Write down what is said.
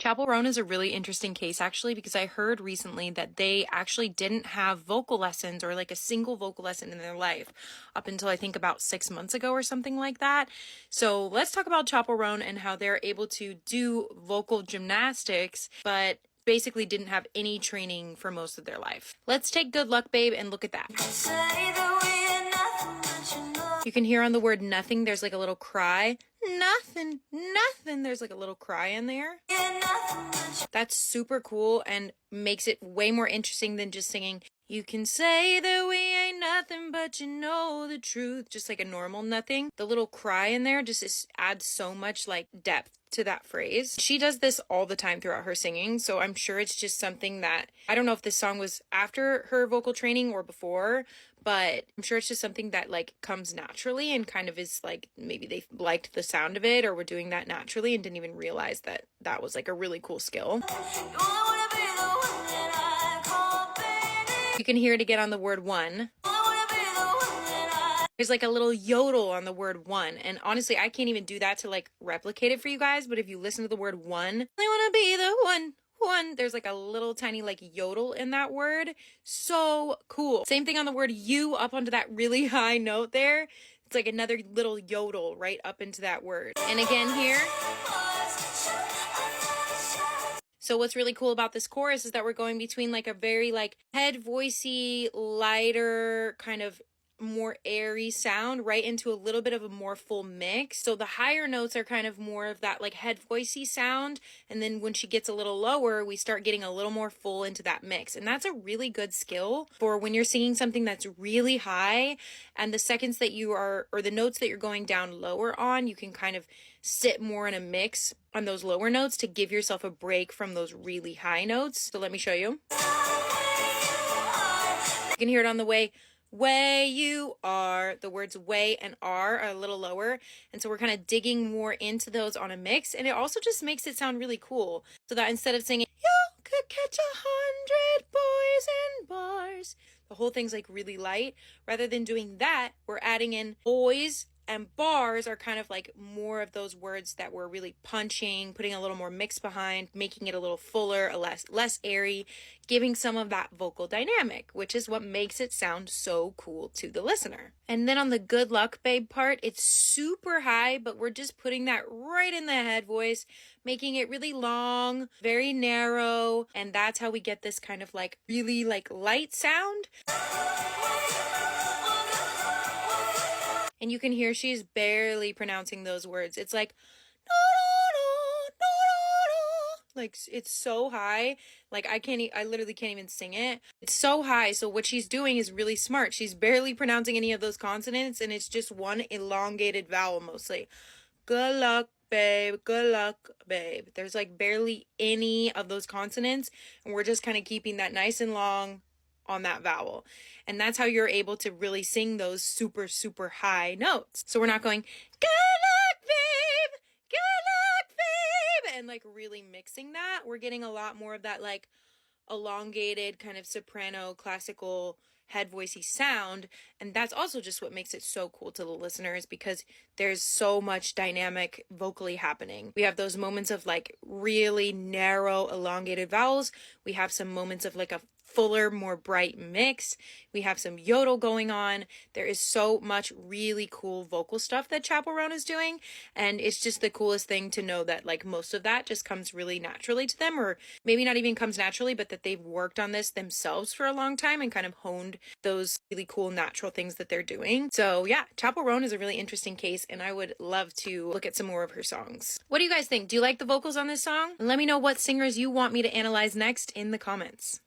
Chappell Roan is a really interesting case actually, because I heard recently that they actually didn't have vocal lessons or like a single vocal lesson in their life up until I think about 6 months ago or something like that. So let's talk about Chappell Roan and how they're able to do vocal gymnastics, but basically didn't have any training for most of their life. Let's take Good Luck Babe and look at that. You can hear on the word nothing, there's like a little cry. Nothing, nothing. There's like a little cry in there. That's super cool and makes it way more interesting than just singing, you can say that we ain't nothing, but you know the truth. Just like a normal nothing. The little cry in there just adds so much like depth to that phrase. She does this all the time throughout her singing, so I'm sure it's just something that, I don't know if this song was after her vocal training or before, but I'm sure it's just something that like comes naturally and kind of is like, maybe they liked the sound of it or were doing that naturally and didn't even realize that that was like a really cool skill. You can hear it again on the word one. There's like a little yodel on the word one. And honestly, I can't even do that to like replicate it for you guys. But if you listen to the word one, I want to be the one. There's like a little tiny like yodel in that word. So cool. Same thing on the word you up onto that really high note there. It's like another little yodel right up into that word. And again here. So what's really cool about this chorus is that we're going between like a very like head voicey, lighter, kind of more airy sound right into a little bit of a more full mix. So the higher notes are kind of more of that like head voicey sound, and then when she gets a little lower, we start getting a little more full into that mix. And that's a really good skill for when you're singing something that's really high, and the seconds that you are, or the notes that you're going down lower on, you can kind of sit more in a mix on those lower notes to give yourself a break from those really high notes. So let me show you. You can hear it on the way you are. The words way and are a little lower, and so we're kind of digging more into those on a mix, and it also just makes it sound really cool, so that instead of singing you could catch 100 boys in bars, the whole thing's like really light. Rather than doing that, we're adding in boys, and bars are kind of like more of those words that we're really punching, putting a little more mix behind, making it a little fuller, a less airy, giving some of that vocal dynamic, which is what makes it sound so cool to the listener. And then on the Good Luck Babe part, it's super high, but we're just putting that right in the head voice, making it really long, very narrow, and that's how we get this kind of like really like light sound. And you can hear she's barely pronouncing those words. It's like, no, no, no, no, no. Like, it's so high. Like, I literally can't even sing it. It's so high. So what she's doing is really smart. She's barely pronouncing any of those consonants, and it's just one elongated vowel mostly. Good luck, babe. Good luck, babe. There's like barely any of those consonants, and we're just kind of keeping that nice and long on that vowel. And that's how you're able to really sing those super, super high notes. So we're not going, good luck, babe, good luck, babe, and like really mixing that. We're getting a lot more of that like elongated kind of soprano, classical, head voicey sound. And that's also just what makes it so cool to the listeners, because there's so much dynamic vocally happening. We have those moments of like really narrow, elongated vowels. We have some moments of like a fuller, more bright mix. We have some yodel going on. There is so much really cool vocal stuff that Chappell Roan is doing, and it's just the coolest thing to know that like most of that just comes really naturally to them, or maybe not even comes naturally, but that they've worked on this themselves for a long time and kind of honed those really cool natural things that they're doing. So yeah, Chappell Roan is a really interesting case, and I would love to look at some more of her songs. What do you guys think? Do you like the vocals on this song? And let me know what singers you want me to analyze next in the comments.